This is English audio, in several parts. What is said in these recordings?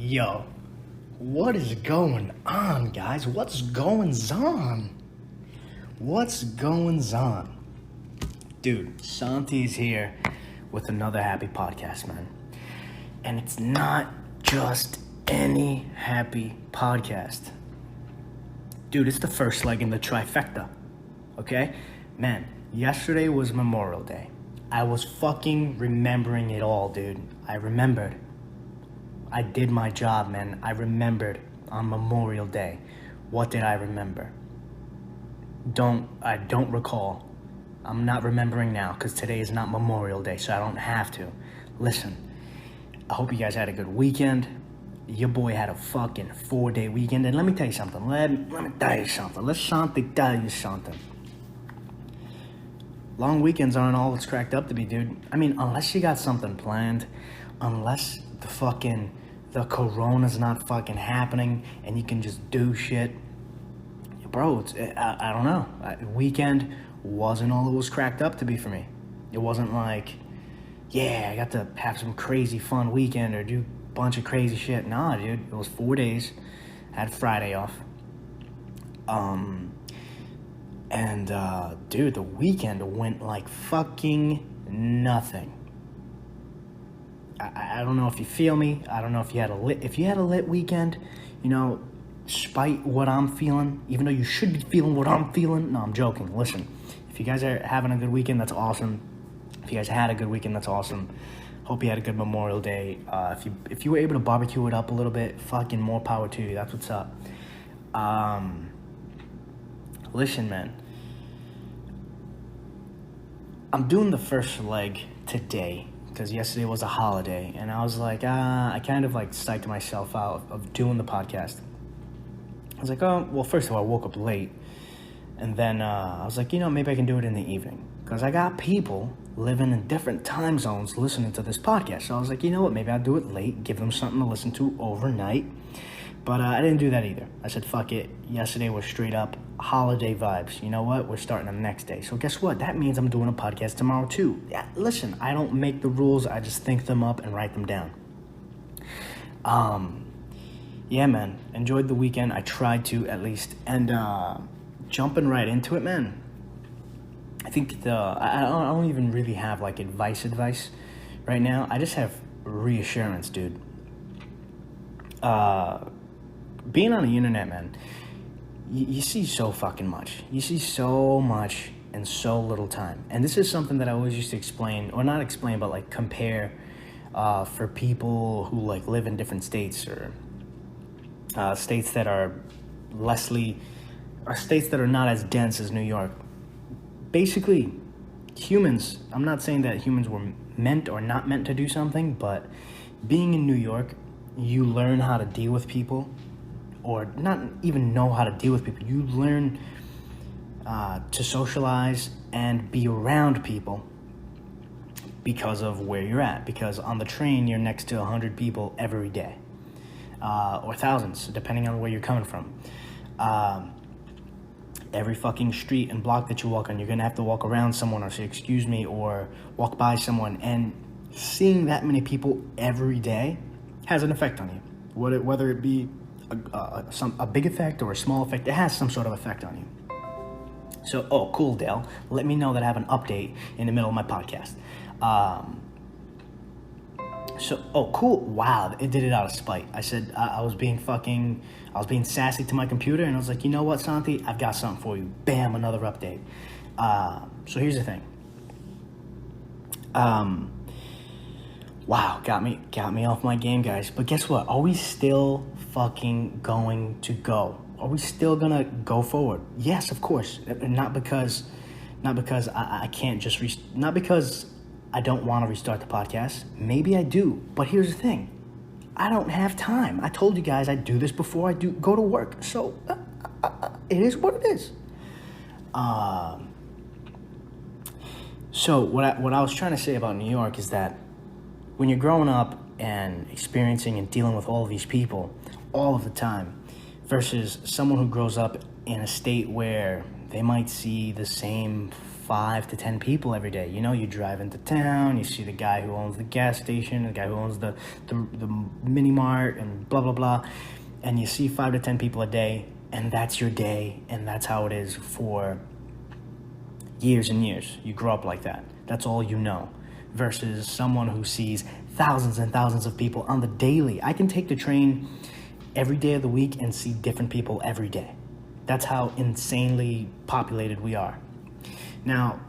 Yo, what is going on, guys? What's going on? What's going on? Dude, Santi's here with another happy podcast, man. And it's not just any happy podcast. Dude, it's the first leg in the trifecta, okay? Man, yesterday was Memorial Day. I was fucking remembering it all, dude. I remembered. I did my job, man. I remembered on Memorial Day. What did I remember? I don't recall. I'm not remembering now because today is not Memorial Day, so I don't have to. Listen, I hope you guys had a good weekend. Your boy had a fucking 4-day weekend, and let me tell you something. Let me tell you something. Let Santi tell you something. Long weekends aren't all it's cracked up to be, dude. I mean, unless you got something planned, unless the corona's not fucking happening and you can just do shit. Bro, I don't know. Weekend wasn't all it was cracked up to be for me. It wasn't like, yeah, I got to have some crazy fun weekend or do a bunch of crazy shit. Nah, dude, it was 4 days. I had Friday off. Dude, the weekend went like fucking nothing. I don't know if you feel me. I don't know if you had a lit weekend, you know, despite what I'm feeling, even though you should be feeling what I'm feeling. No, I'm joking. Listen, if you guys are having a good weekend, that's awesome. If you guys had a good weekend, that's awesome. Hope you had a good Memorial Day. If you were able to barbecue it up a little bit, fucking more power to you. That's what's up. Listen, man. I'm doing the first leg today because yesterday was a holiday, and I was like, I kind of like psyched myself out of doing the podcast. I was like, oh, well, first of all, I woke up late, and then I was like, maybe I can do it in the evening because I got people living in different time zones listening to this podcast. So I was like, you know what, maybe I'll do it late, give them something to listen to overnight. But I didn't do that either. I said, fuck it. Yesterday was straight up holiday vibes. You know what? We're starting the next day. So guess what? That means I'm doing a podcast tomorrow too. Yeah, listen, I don't make the rules. I just think them up and write them down. Yeah, man. Enjoyed the weekend. I tried to at least. And jumping right into it, man. I think I don't even really have like advice right now. I just have reassurance, dude. Being on the internet, man, you see so fucking much. You see so much in so little time. And this is something that I always used to explain, or not explain, but like compare for people who like live in different states or states that are states that are not as dense as New York. Basically, humans, I'm not saying that humans were meant or not meant to do something, but being in New York, you learn how to deal with people, or not even know how to deal with people. You learn to socialize and be around people because of where you're at. Because on the train, you're next to 100 people every day, or thousands, depending on where you're coming from. Every fucking street and block that you walk on, you're gonna have to walk around someone or say, excuse me, or walk by someone. And seeing that many people every day has an effect on you. Whether it be a big effect or a small effect, it has some sort of effect on you. So, oh, cool, Dale. Let me know that I have an update in the middle of my podcast. Oh, cool. Wow, it did it out of spite. I said I was being sassy to my computer, and I was like, you know what, Santi? I've got something for you. Bam, another update. So here's the thing. Wow, got me off my game, guys. But guess what? Are we still fucking going to go? Are we still gonna go forward? Yes, of course. Not because I can't just not because I don't want to restart the podcast. Maybe I do. But here's the thing. I don't have time. I told you guys I'd do this before I go to work. So it is what it is. So what I was trying to say about New York is that when you're growing up and experiencing and dealing with all of these people all of the time versus someone who grows up in a state where they might see the same 5 to 10 people every day. You know, you drive into town, you see the guy who owns the gas station, the guy who owns the mini mart, and blah, blah, blah. And you see 5 to 10 people a day, and that's your day, and that's how it is for years and years. You grow up like that. That's all you know. Versus someone who sees thousands and thousands of people on the daily. I can take the train every day of the week and see different people every day. That's how insanely populated we are. Now,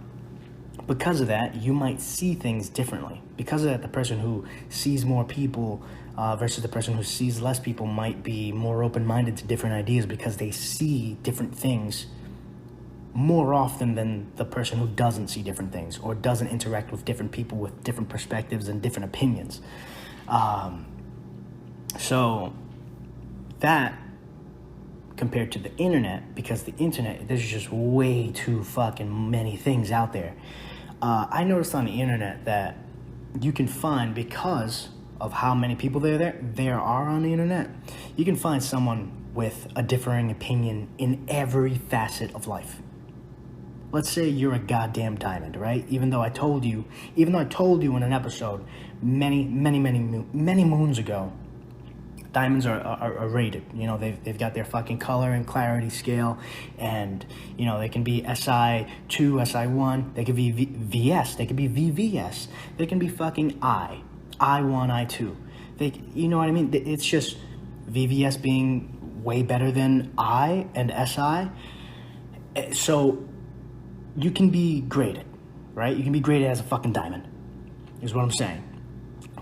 because of that, you might see things differently. Because of that, the person who sees more people versus the person who sees less people might be more open-minded to different ideas because they see different things more often than the person who doesn't see different things or doesn't interact with different people with different perspectives and different opinions. So that compared to the internet, because the internet, there's just way too fucking many things out there. I noticed on the internet that you can find, because of how many people there are on the internet, you can find someone with a differing opinion in every facet of life. Let's say you're a goddamn diamond, right? Even though I told you in an episode many moons ago, diamonds are rated. You know, they've got their fucking color and clarity scale, and you know, they can be SI2, SI1, they could be VS, they could be VVS, they can be fucking I1, I2. You know what I mean? It's just VVS being way better than I and SI. So you can be graded, right? You can be graded as a fucking diamond, is what I'm saying.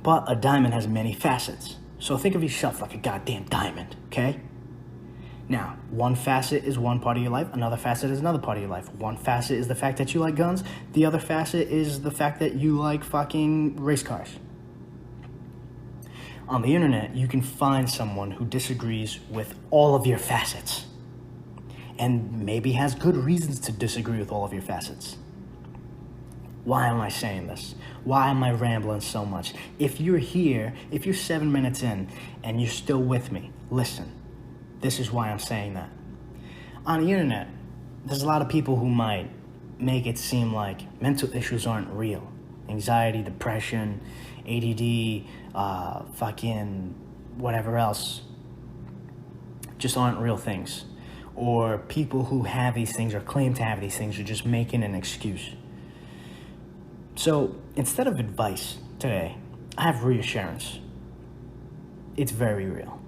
But a diamond has many facets. So think of yourself like a goddamn diamond, okay? Now, one facet is one part of your life, another facet is another part of your life. One facet is the fact that you like guns, the other facet is the fact that you like fucking race cars. On the internet, you can find someone who disagrees with all of your facets, and maybe has good reasons to disagree with all of your facets. Why am I saying this? Why am I rambling so much? If you're here, if you're 7 minutes in and you're still with me, listen. This is why I'm saying that. On the internet, there's a lot of people who might make it seem like mental issues aren't real. Anxiety, depression, ADD, fucking whatever else, just aren't real things. Or people who have these things or claim to have these things are just making an excuse. So instead of advice today, I have reassurance. It's very real.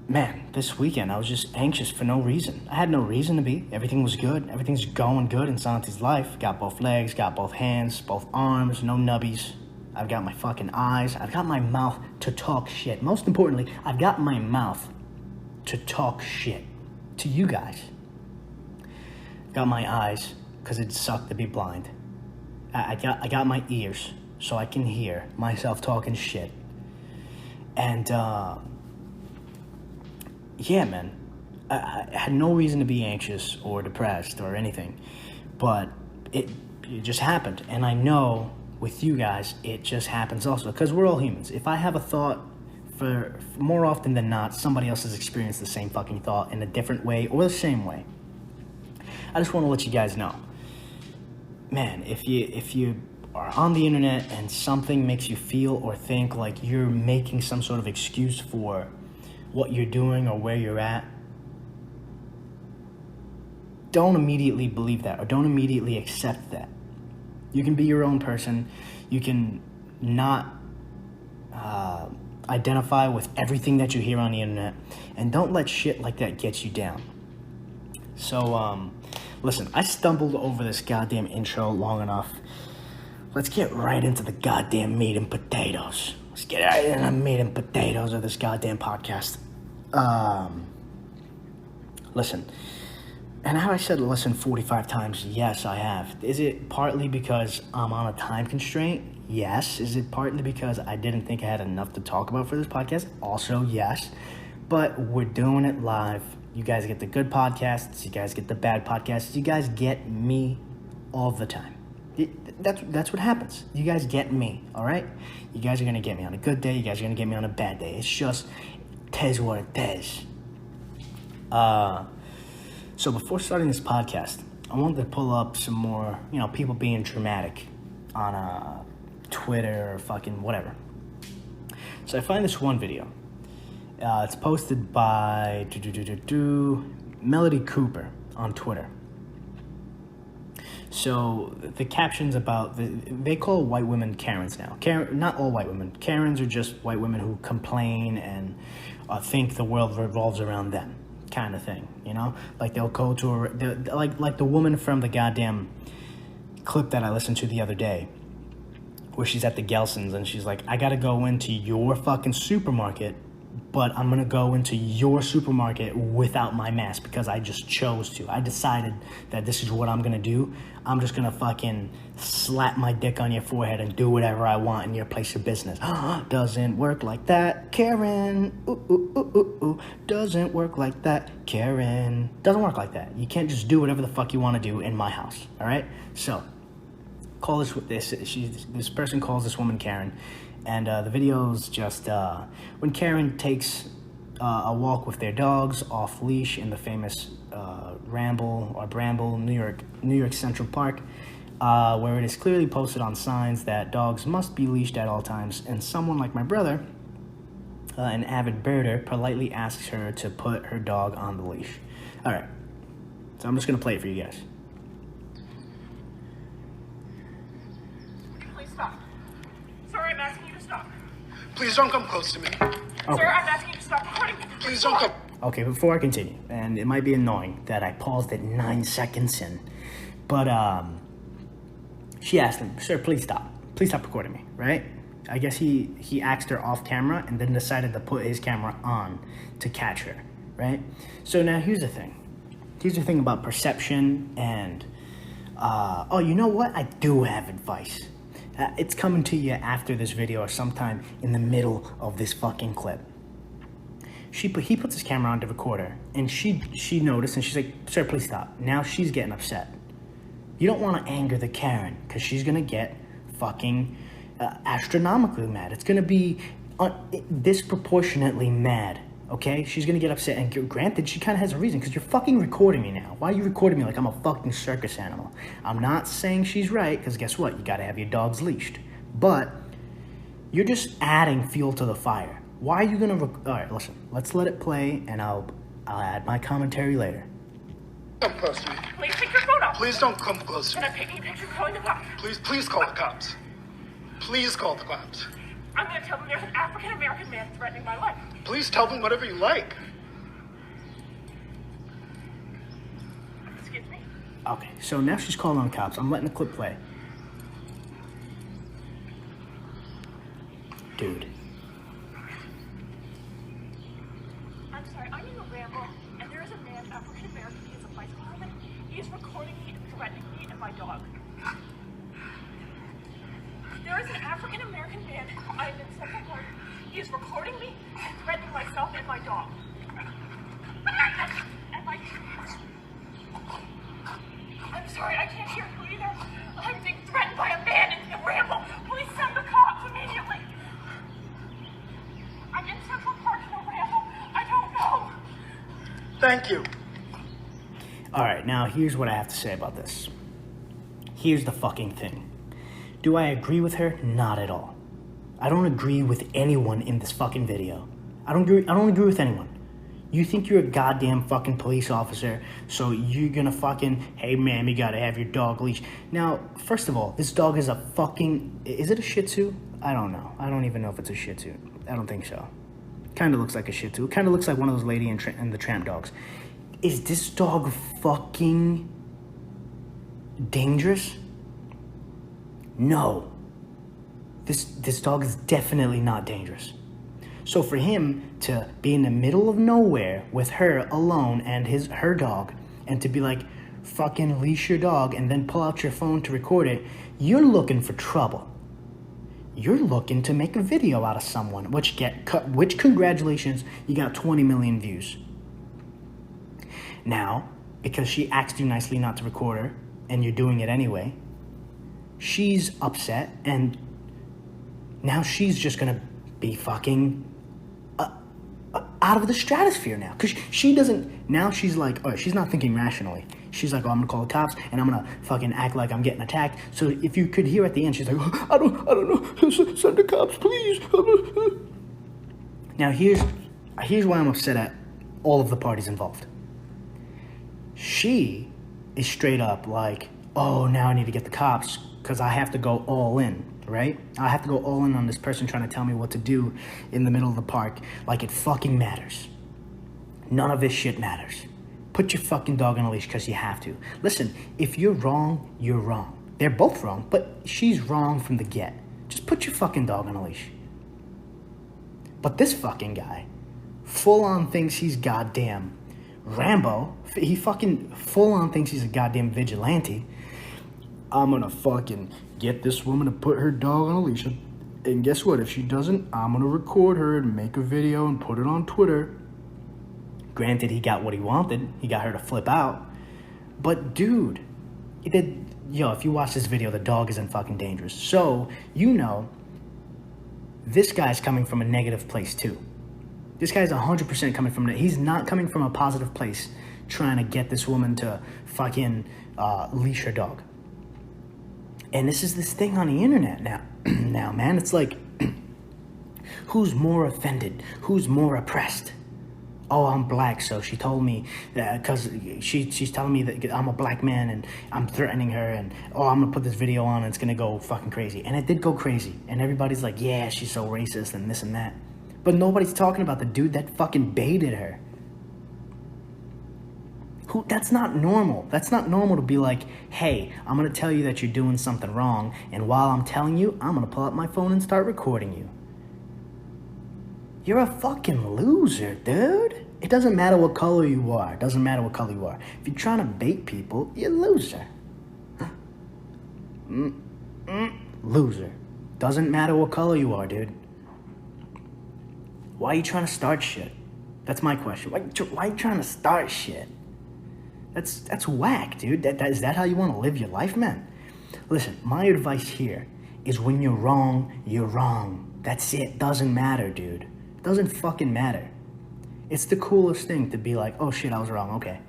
Man, this weekend I was just anxious for no reason. I had no reason to be. Everything was good. Everything's going good in Santi's life. Got both legs, got both hands, both arms, no nubbies. I've got my fucking eyes. I've got my mouth to talk shit. Most importantly, I've got my mouth to talk shit to you guys. Got my eyes because it sucked to be blind. I got my ears so I can hear myself talking shit. And yeah, man, I had no reason to be anxious or depressed or anything, but it just happened. And I know with you guys it just happens also, because we're all humans. If I have a thought, for more often than not, somebody else has experienced the same fucking thought in a different way or the same way. I just want to let you guys know, man, if you are on the internet and something makes you feel or think like you're making some sort of excuse for what you're doing or where you're at, don't immediately believe that or don't immediately accept that. You can be your own person. You can not identify with everything that you hear on the internet, and don't let shit like that get you down. So, listen, I stumbled over this goddamn intro long enough. Let's get right into the goddamn meat and potatoes. Let's get right into the meat and potatoes of this goddamn podcast. Listen, and have I said listen 45 times? Yes, I have. Is it partly because I'm on a time constraint? Yes. Is it partly because I didn't think I had enough to talk about for this podcast? Also, yes. But we're doing it live. You guys get the good podcasts. You guys get the bad podcasts. You guys get me all the time. That's what happens. You guys get me, all right? You guys are going to get me on a good day. You guys are going to get me on a bad day. It's just, it is what it is. So before starting this podcast, I wanted to pull up some more, people being dramatic on Twitter or fucking whatever. So I find this one video. It's posted by Melody Cooper on Twitter. So the caption's about, they call white women Karens now. Not all white women. Karens are just white women who complain and think the world revolves around them, kind of thing, Like they'll go to like the woman from the goddamn clip that I listened to the other day, where she's at the Gelsons and she's like, I gotta go into your fucking supermarket, but I'm gonna go into your supermarket without my mask because I just chose to. I decided that this is what I'm gonna do. I'm just gonna fucking slap my dick on your forehead and do whatever I want in your place of business. Doesn't work like that, Karen. Doesn't work like that, Karen. Doesn't work like that. You can't just do whatever the fuck you wanna do in my house, all right? So, this person calls this woman Karen. And the video's just when Karen takes a walk with their dogs off leash in the famous Bramble, New York Central Park, where it is clearly posted on signs that dogs must be leashed at all times. And someone like my brother, an avid birder, politely asks her to put her dog on the leash. All right, so I'm just gonna play it for you guys. Please stop. Sir, I'm asking you to stop. Please don't come close to me. Okay. Sir, I'm asking you to stop recording. Please don't come. Okay, before I continue, and it might be annoying that I paused at 9 seconds in, but she asked him, sir, please stop recording me, right? I guess he asked her off camera and then decided to put his camera on to catch her, right? So now here's the thing about perception and, you know what? I do have advice. It's coming to you after this video or sometime in the middle of this fucking clip. He puts his camera on to record her, and she noticed, and she's like, sir, please stop. Now she's getting upset. You don't want to anger the Karen, because she's going to get fucking astronomically mad. It's going to be disproportionately mad, okay? She's going to get upset, and granted, she kind of has a reason, because you're fucking recording me now. Why are you recording me like I'm a fucking circus animal? I'm not saying she's right, because guess what? You got to have your dogs leashed. But you're just adding fuel to the fire. Why are you going to... All right, listen. Let's let it play, and I'll add my commentary later. Come close to me. Please take your phone off. Please don't come close to And me. I'm taking a picture calling the cops. Please call the cops. Please call the cops. I'm going to tell them there's an African-American man threatening my life. Please tell them whatever you like. Excuse me? Okay, so now she's calling on cops. I'm letting the clip play. Dude. I'm sorry, I'm in a ramble, and there is a man, African-American, he is a bicycle helmet. He is recording me and threatening me and my dog. There is an African-American man, I am in Central Park. He is recording me and threatening myself and my dog. And my... I'm sorry, I can't hear you either. I'm being threatened by a man in the ramble. Please send the cops immediately. I'm in Central Park in a ramble. I don't know. Thank you. All right, now here's what I have to say about this. Here's the fucking thing. Do I agree with her? Not at all. I don't agree with anyone in this fucking video. I don't agree with anyone. You think you're a goddamn fucking police officer, so you're gonna fucking, hey ma'am, you gotta have your dog leashed. Now, first of all, this dog is a fucking, is it a Shih Tzu? I don't know. I don't even know if it's a Shih Tzu. I don't think so. Kind of looks like a Shih Tzu. Kind of looks like one of those Lady and the Tramp dogs. Is this dog fucking dangerous? No. This dog is definitely not dangerous. So for him to be in the middle of nowhere with her alone and her dog, and to be like, fucking leash your dog and then pull out your phone to record it, you're looking for trouble. You're looking to make a video out of someone, which congratulations, you got 20 million views. Now, because she asked you nicely not to record her, and you're doing it anyway, she's upset, and now she's just gonna be fucking out of the stratosphere now. Because she doesn't, now she's like, oh, she's not thinking rationally. She's like, oh, I'm gonna call the cops and I'm gonna fucking act like I'm getting attacked. So if you could hear at the end, she's like, oh, I don't know, send the cops, please. Now here's why I'm upset at all of the parties involved. She is straight up like, oh, now I need to get the cops because I have to go all in, right? I have to go all in on this person trying to tell me what to do in the middle of the park, like it fucking matters. None of this shit matters. Put your fucking dog on a leash because you have to. Listen, if you're wrong, you're wrong. They're both wrong, but she's wrong from the get. Just put your fucking dog on a leash. But this fucking guy full on thinks he's goddamn Rambo. He fucking full on thinks he's a goddamn vigilante. I'm gonna fucking get this woman to put her dog on a leash. And guess what? If she doesn't, I'm gonna record her and make a video and put it on Twitter. Granted, he got what he wanted. He got her to flip out. But dude, if you watch this video, the dog isn't fucking dangerous. So, this guy's coming from a negative place too. This guy's 100% coming from he's not coming from a positive place trying to get this woman to fucking leash her dog. And this is this thing on the internet now. Now, man, it's like, who's more offended? Who's more oppressed? Oh, I'm black, so she told me that because she's telling me that I'm a black man and I'm threatening her and, oh, I'm going to put this video on and it's going to go fucking crazy. And it did go crazy. And everybody's like, yeah, she's so racist and this and that. But nobody's talking about the dude that fucking baited her. That's not normal. That's not normal to be like, hey, I'm going to tell you that you're doing something wrong. And while I'm telling you, I'm going to pull out my phone and start recording you. You're a fucking loser, dude. It doesn't matter what color you are. It doesn't matter what color you are. If you're trying to bait people, you're a loser. Loser. Doesn't matter what color you are, dude. Why are you trying to start shit? That's my question. Why are you trying to start shit? That's whack, dude. Is that how you want to live your life, man? Listen, my advice here is when you're wrong, you're wrong. That's it. Doesn't matter, dude. Doesn't fucking matter. It's the coolest thing to be like, oh shit, I was wrong, okay.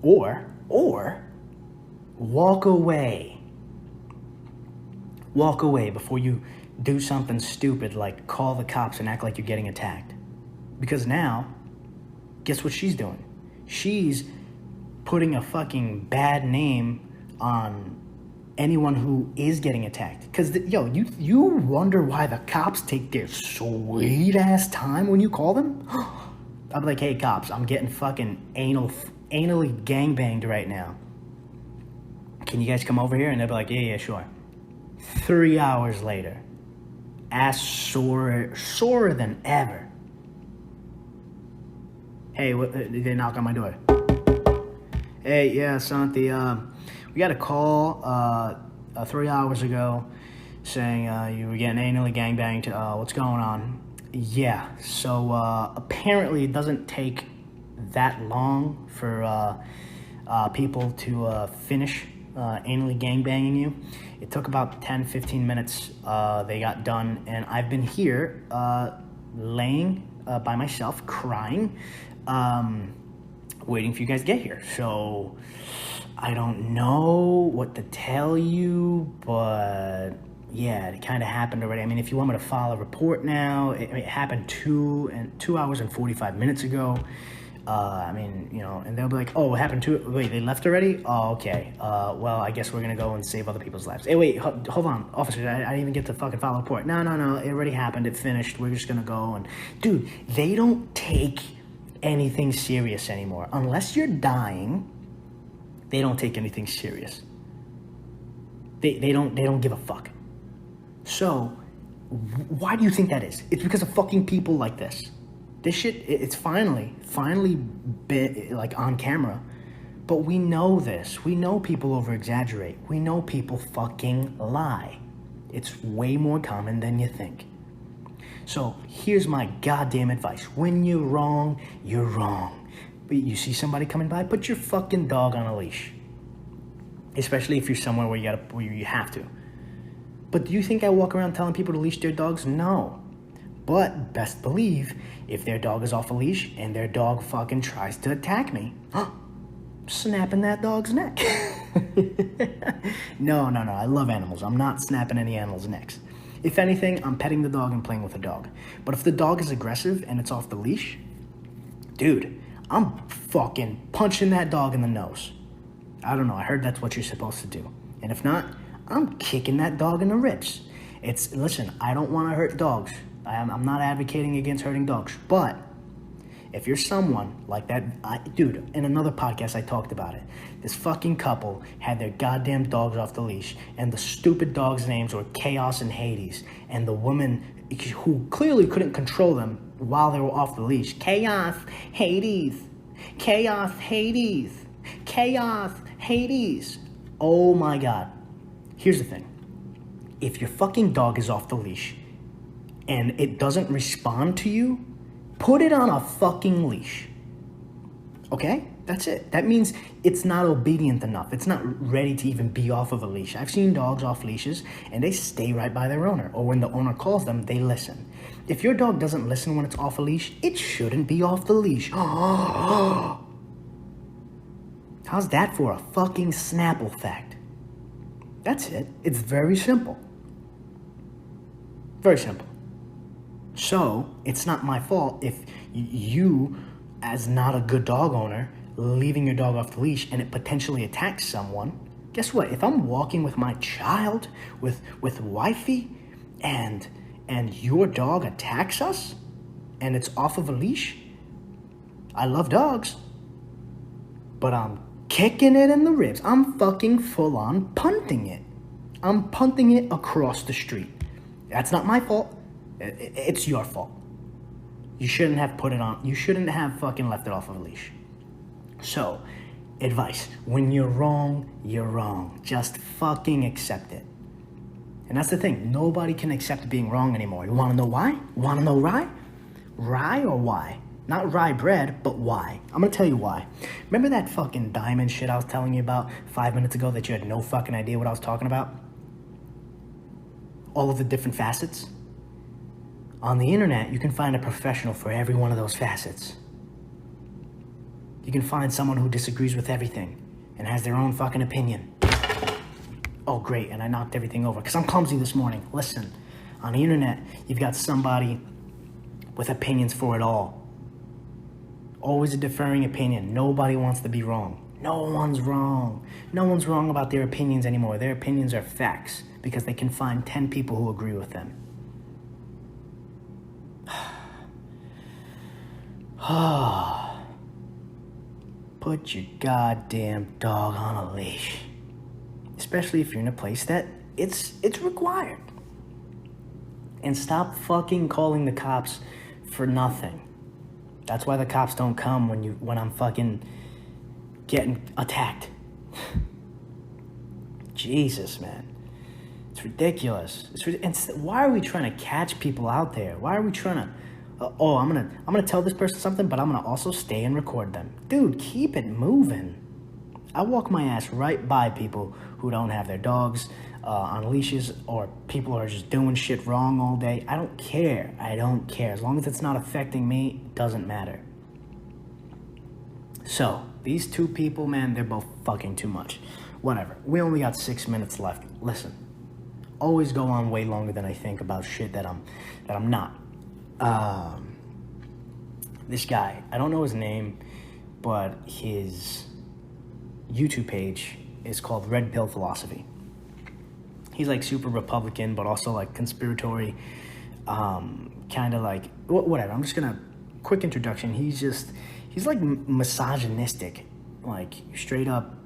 Or walk away. Walk away before you do something stupid like call the cops and act like you're getting attacked. Because now, guess what she's doing? She's putting a fucking bad name on anyone who is getting attacked. Because, you wonder why the cops take their sweet-ass time when you call them? I'll be like, hey, cops, I'm getting fucking anally gangbanged right now. Can you guys come over here? And they'll be like, yeah, sure. 3 hours later, ass sorer than ever. Hey, they knock on my door. Hey, yeah, Santi, we got a call 3 hours ago saying you were getting anally gangbanged. What's going on? Yeah, so apparently it doesn't take that long for people to finish anally gangbanging you. It took about 10-15 minutes. They got done, and I've been here laying by myself, crying, waiting for you guys to get here. So I don't know what to tell you, but yeah, it kind of happened already. I mean, if you want me to file a report now, it happened 2 hours and 45 minutes ago. And they'll be like, oh, it happened wait, they left already? Oh, okay. Well, I guess we're going to go and save other people's lives. Hey, wait, hold on, officer, I didn't even get to fucking file a report. No, it already happened, it finished, we're just going to go. And dude, they don't take anything serious anymore. Unless you're dying, they don't take anything serious. They don't give a fuck. So, why do you think that is? It's because of fucking people like this. This shit, it's finally like on camera. But we know this. We know people over-exaggerate. We know people fucking lie. It's way more common than you think. So here's my goddamn advice. When you're wrong, you're wrong. But you see somebody coming by, put your fucking dog on a leash. Especially if you're somewhere where you have to. But do you think I walk around telling people to leash their dogs? No. But best believe, if their dog is off a leash and their dog fucking tries to attack me, snapping that dog's neck. No, I love animals. I'm not snapping any animals' necks. If anything, I'm petting the dog and playing with the dog. But if the dog is aggressive and it's off the leash, dude, I'm fucking punching that dog in the nose. I don't know, I heard that's what you're supposed to do. And if not, I'm kicking that dog in the ribs. Listen, I don't want to hurt dogs. I'm not advocating against hurting dogs. But if you're someone like that, dude, in another podcast I talked about it. This fucking couple had their goddamn dogs off the leash, and the stupid dogs' names were Chaos and Hades. And the woman who clearly couldn't control them while they were off the leash, Chaos, Hades, Chaos, Hades, Chaos, Hades. Oh my God. Here's the thing. If your fucking dog is off the leash and it doesn't respond to you, put it on a fucking leash. Okay? That's it. That means it's not obedient enough. It's not ready to even be off of a leash. I've seen dogs off leashes and they stay right by their owner. Or when the owner calls them, they listen. If your dog doesn't listen when it's off a leash, it shouldn't be off the leash. How's that for a fucking Snapple fact? That's it. It's very simple. Very simple. So, it's not my fault if you, as not a good dog owner, leaving your dog off the leash and it potentially attacks someone. Guess what? If I'm walking with my child, with wifey, and your dog attacks us, and it's off of a leash, I love dogs, but I'm kicking it in the ribs. I'm fucking full-on punting it. I'm punting it across the street. That's not my fault. It's your fault. You shouldn't have put it on. You shouldn't have fucking left it off of a leash. So, advice. When you're wrong, you're wrong. Just fucking accept it. And that's the thing. Nobody can accept being wrong anymore. You want to know why? Want to know why? Rye or why? Not rye bread, but why? I'm going to tell you why. Remember that fucking diamond shit I was telling you about 5 minutes ago that you had no fucking idea what I was talking about? All of the different facets? On the internet, you can find a professional for every one of those facets. You can find someone who disagrees with everything and has their own fucking opinion. Oh, great, and I knocked everything over because I'm clumsy this morning. Listen, on the internet, you've got somebody with opinions for it all. Always a differing opinion. Nobody wants to be wrong. No one's wrong. No one's wrong about their opinions anymore. Their opinions are facts because they can find 10 people who agree with them. Put your goddamn dog on a leash. Especially if you're in a place that it's required. And stop fucking calling the cops for nothing. That's why the cops don't come when I'm fucking getting attacked. Jesus, man. It's ridiculous. Why are we trying to catch people out there? Why are we trying to... I'm gonna tell this person something, but I'm gonna also stay and record them. Dude, keep it moving. I walk my ass right by people who don't have their dogs on leashes, or people who are just doing shit wrong all day. I don't care. As long as it's not affecting me, it doesn't matter. So, these two people, man, they're both fucking too much. Whatever. We only got 6 minutes left. Listen, always go on way longer than I think about shit that I'm not. This guy, I don't know his name, but his YouTube page is called Red Pill Philosophy. He's like super Republican, but also like conspiratory, kind of like, whatever. I'm just gonna, quick introduction. He's like misogynistic, like straight up.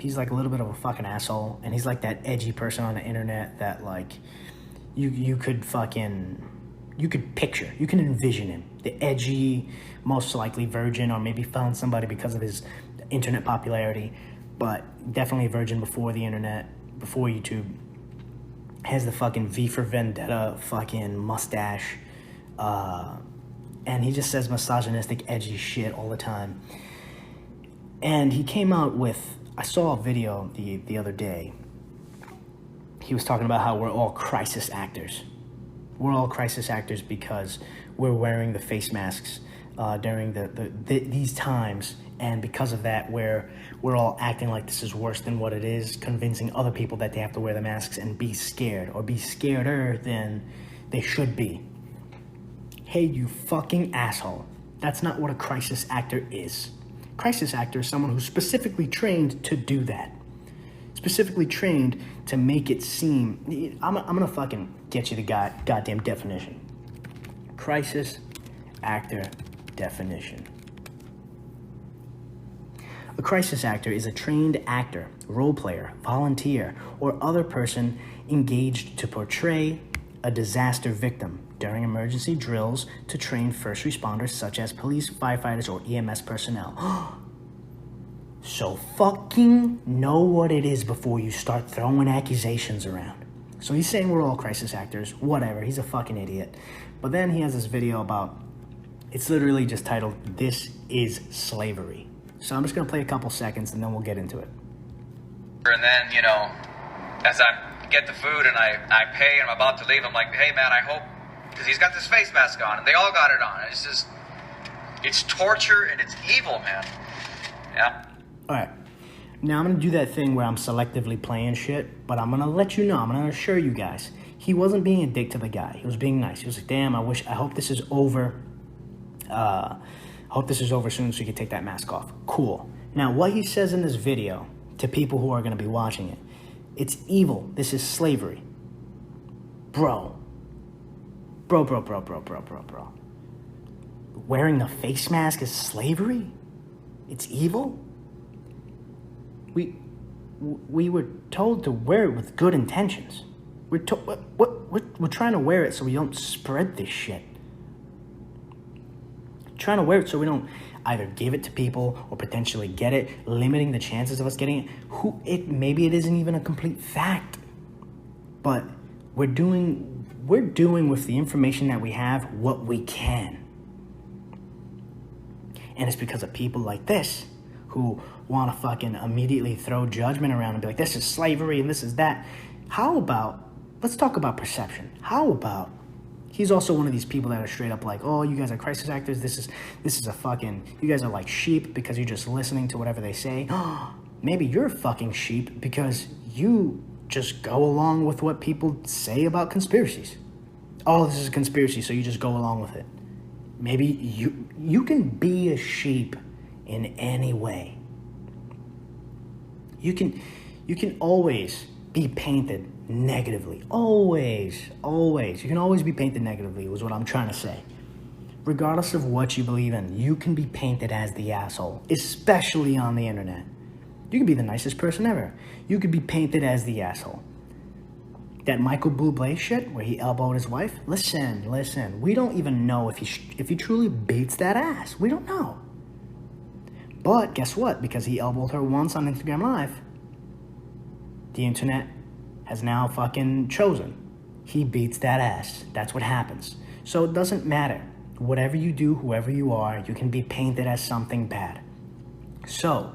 He's like a little bit of a fucking asshole, and he's like that edgy person on the internet that like, you could picture, you can envision him. The edgy, most likely virgin, or maybe found somebody because of his internet popularity, but definitely a virgin before the internet, before YouTube. Has the fucking V for Vendetta fucking mustache, and he just says misogynistic, edgy shit all the time. And he came out with, I saw a video the other day. He was talking about how we're all crisis actors. we're all crisis actors because we're wearing the face masks during these times, and because of that, we're all acting like this is worse than what it is, convincing other people that they have to wear the masks and be scared, or be scareder than they should be. Hey, you fucking asshole. That's not what a crisis actor is. Crisis actor is someone who's specifically trained to do that. Specifically trained to make it seem... I'm gonna fucking get you the goddamn definition. Crisis actor definition. A crisis actor is a trained actor, role player, volunteer, or other person engaged to portray a disaster victim during emergency drills to train first responders such as police, firefighters, or EMS personnel. So fucking know what it is before you start throwing accusations around. So he's saying we're all crisis actors, whatever, he's a fucking idiot. But then he has this video about, it's literally just titled, "This is Slavery." So I'm just gonna play a couple seconds and then we'll get into it. And then, you know, as I get the food and I pay and I'm about to leave, I'm like, hey man, I hope, because he's got this face mask on and they all got it on. It's just, it's torture and it's evil, man. Yeah. All right, now I'm gonna do that thing where I'm selectively playing shit, but I'm gonna let you know, I'm gonna assure you guys, he wasn't being a dick to the guy. He was being nice. He was like, damn, I hope this is over. I hope this is over soon so you can take that mask off. Cool. Now, what he says in this video to people who are gonna be watching it, it's evil. This is slavery. Bro. Wearing a face mask is slavery? It's evil? We were told to wear it with good intentions. We're trying to wear it so we don't spread this shit. Trying to wear it so we don't either give it to people or potentially get it, limiting the chances of us getting it. Maybe it isn't even a complete fact, but we're doing with the information that we have what we can. And it's because of people like this who want to fucking immediately throw judgment around and be like, this is slavery and this is that. How about, let's talk about perception. How about, he's also one of these people that are straight up like, oh, you guys are crisis actors. This is a fucking, you guys are like sheep because you're just listening to whatever they say. Maybe you're a fucking sheep because you just go along with what people say about conspiracies. Oh, this is a conspiracy, so you just go along with it. Maybe you can be a sheep in any way. You can always be painted negatively. Always. You can always be painted negatively, was what I'm trying to say. Regardless of what you believe in, you can be painted as the asshole, especially on the internet. You can be the nicest person ever. You could be painted as the asshole. That Michael Bublé shit, where he elbowed his wife, listen. We don't even know if he truly beats that ass. We don't know. But guess what? Because he elbowed her once on Instagram Live, the internet has now fucking chosen. He beats that ass. That's what happens. So it doesn't matter. Whatever you do, whoever you are, you can be painted as something bad. So,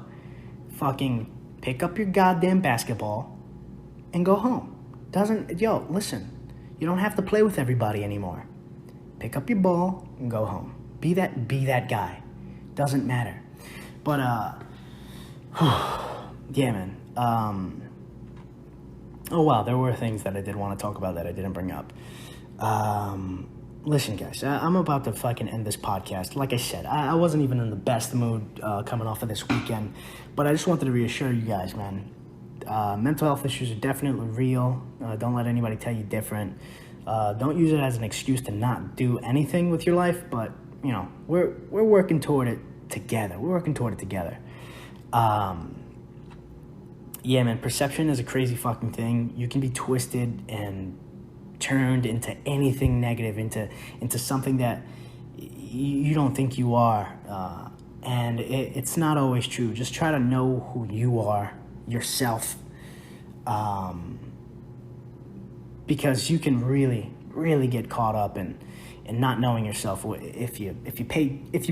fucking pick up your goddamn basketball and go home. Listen, you don't have to play with everybody anymore. Pick up your ball and go home. Be that guy. Doesn't matter. But, yeah, man. Oh, wow, there were things that I did want to talk about that I didn't bring up. Listen, guys, I'm about to fucking end this podcast. Like I said, I wasn't even in the best mood coming off of this weekend, but I just wanted to reassure you guys, man. Mental health issues are definitely real. Don't let anybody tell you different. Don't use it as an excuse to not do anything with your life, but, you know, we're working toward it together. Yeah, man, perception is a crazy fucking thing. You can be twisted and turned into anything negative, into something that you don't think you are. And it's not always true. Just try to know who you are yourself. Because you can really get caught up in not knowing yourself if you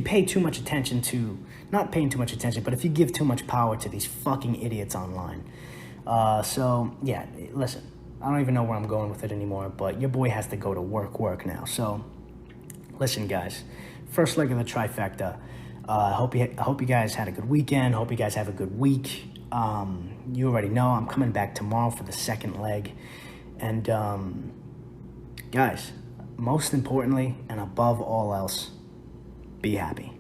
pay too much attention to, not paying too much attention, but if you give too much power to these fucking idiots online. So yeah, listen, I don't even know where I'm going with it anymore, but your boy has to go to work now. So, listen, guys, first leg of the trifecta. I hope you guys had a good weekend. Hope you guys have a good week. You already know I'm coming back tomorrow for the second leg. And, guys, most importantly and above all else, be happy.